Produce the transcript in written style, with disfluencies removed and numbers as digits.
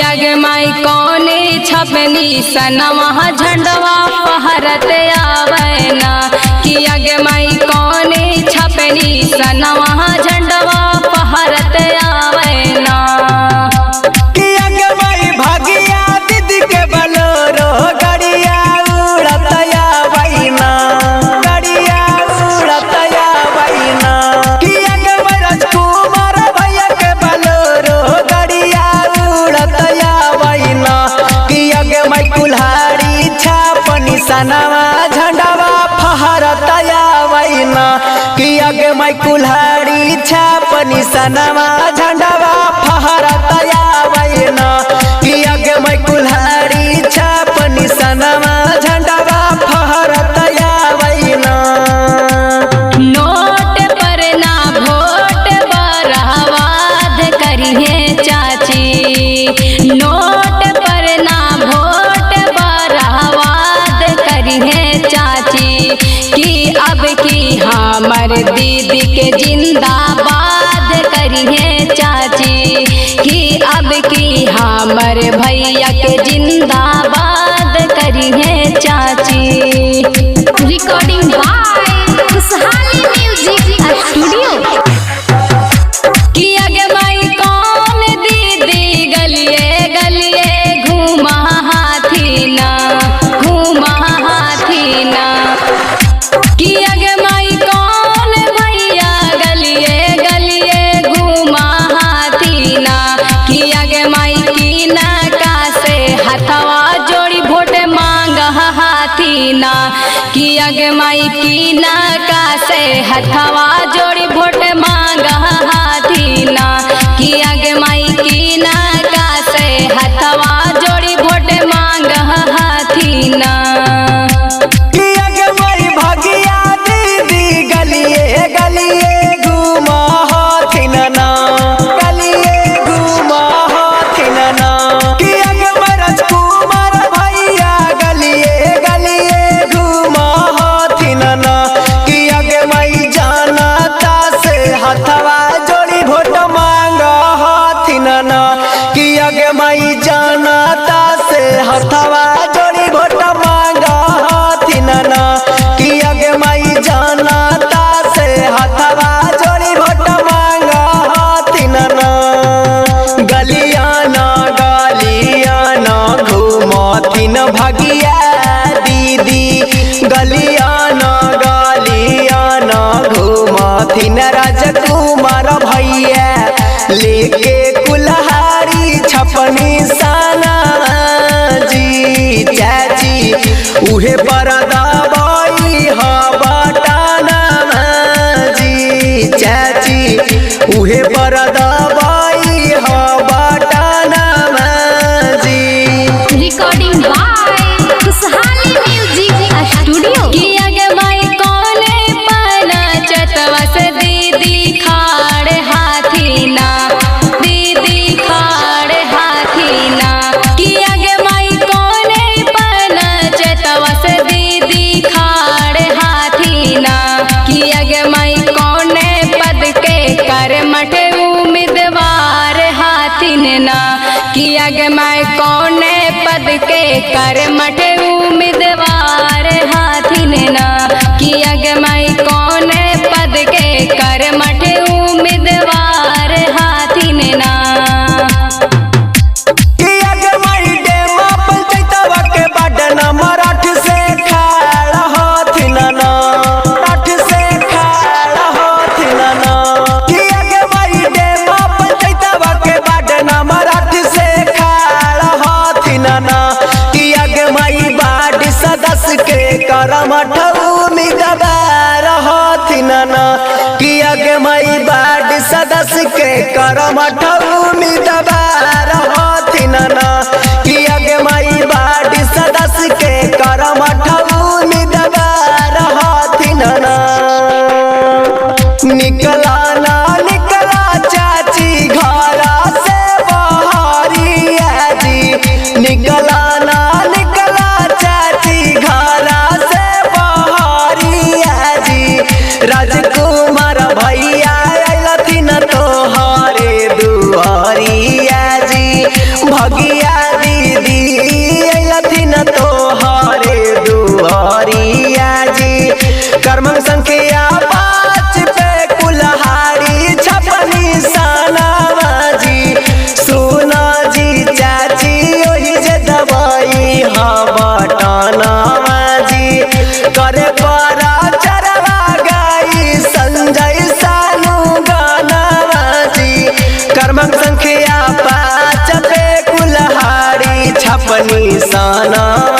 किया माई कौने छपनी सनवा झंडवा फहरत आवैना। किया माई कौने छपनी सनवा झंडवा फहरत आवैना। किया माई भागिया दीदी के बलोरो गड़िया उड़त आवैना। गड़िया उड़त आवैना। किया माई राजकुमार भैया के बलोरो गड़िया उड़त आवैना। किया माई कुल्हाड़ी छापनी सनवा झंडवा फहरत आवैना। किया माई कुल्हाड़ी छापनी सनवा झंडवा फहरत आवैना। किया माई कुल्हाड़ी छापनी सनवा झंडवा फहरत आवैना। नोट पर ना वोट बर्बाद करिए चाची। नोट पर ना वोट बर्बाद करिए चाची। कि अब की हमर दीदी के जिंदाबाद करिए चाची। कि अब की हमर भैया के जिंदाबाद करिए चाची। रिकॉर्डिंग बाय खुशहाली म्यूजिक स्टूडियो। किया गे माई कौन दीदी गलिए गलिए घूमा हाथी ना। घूमा हाथी ना। किया गे माई कौन भैया गलिए गलिए घूमा हाथी ना। किया गे माई की ना का से हथवा जोड़ी वोट मांग हाथी ना। किया गे माई की ना का से हथवा जोड़ी वोट मांग हाथी ना। किया गे माई की ना का से हथवा जोड़ी वोट मांग हाथी ना। किया माई भागिया दीदी गलिए गलिए घूमा हाथी ना। गलिए घूमा हाथी ना। किया माई राजकुमार भैया गलिए गलिए घूमा हाथी ना। किया माई जानता से हथवा जोड़ी वोट मांग हाथी ना। किया माई जानता से हथवा जोड़ी वोट मांग हाथी ना। किया माई जानता से हथवा जोड़ी वोट मांग हाथी ना। गलियाना गलियाना घूमथिन भगिया दीदी। गलियाना गलियाना घूमथिन राजकुमार भैया। लेके कुल्हाड़ी छपनी सना जी चाची। उहे बरदाबाई हबाटाना जी चाची। उहे बरदाबाई हबाटाना जी। रिकॉर्डिंग बाय खुशहाली म्यूजिक स्टूडियो। किया गे माई कौने पना चतवा से दीदी खाड़ हाथी ना। दीदी खाड़ हाथी ना। किया गे माई कौने पना चतवा से दीदी खाड़ हाथी ना। किया गे माई कौने पद के करमठ उम्मीदवार हाथिन ना। किया गे माई कौने पद के करमठ उम्मीदवार हाथिन ना। किया गे माई कौने पद के करमठ उम्मीदवार हाथिन ना। किया माई डेमा पंचायतवा के बाडना मराठ से खाड़ हाथिन ना। राठ से खाड़ हाथिन ना। किया माई डेमा पंचायतवा के बाडना मराठ से खाड़ हाथिन ना। किया माई बाड सदस्य के करमठ उम्मीदवार हाथिन ना। किया माई बाड सदस्य के करमठ उम्मीदवार हाथिन ना। किया माई बाड सदस्य के करमठ उम्मीदवार हाथिन ना। निकला ना निकला चाची घरा से बहरिया जी। निकला ना निकला चाची घरा से बहरिया जी। राजकुमार भैया अइलथिन तोहरे दुआरिया जी। भगिया निशाना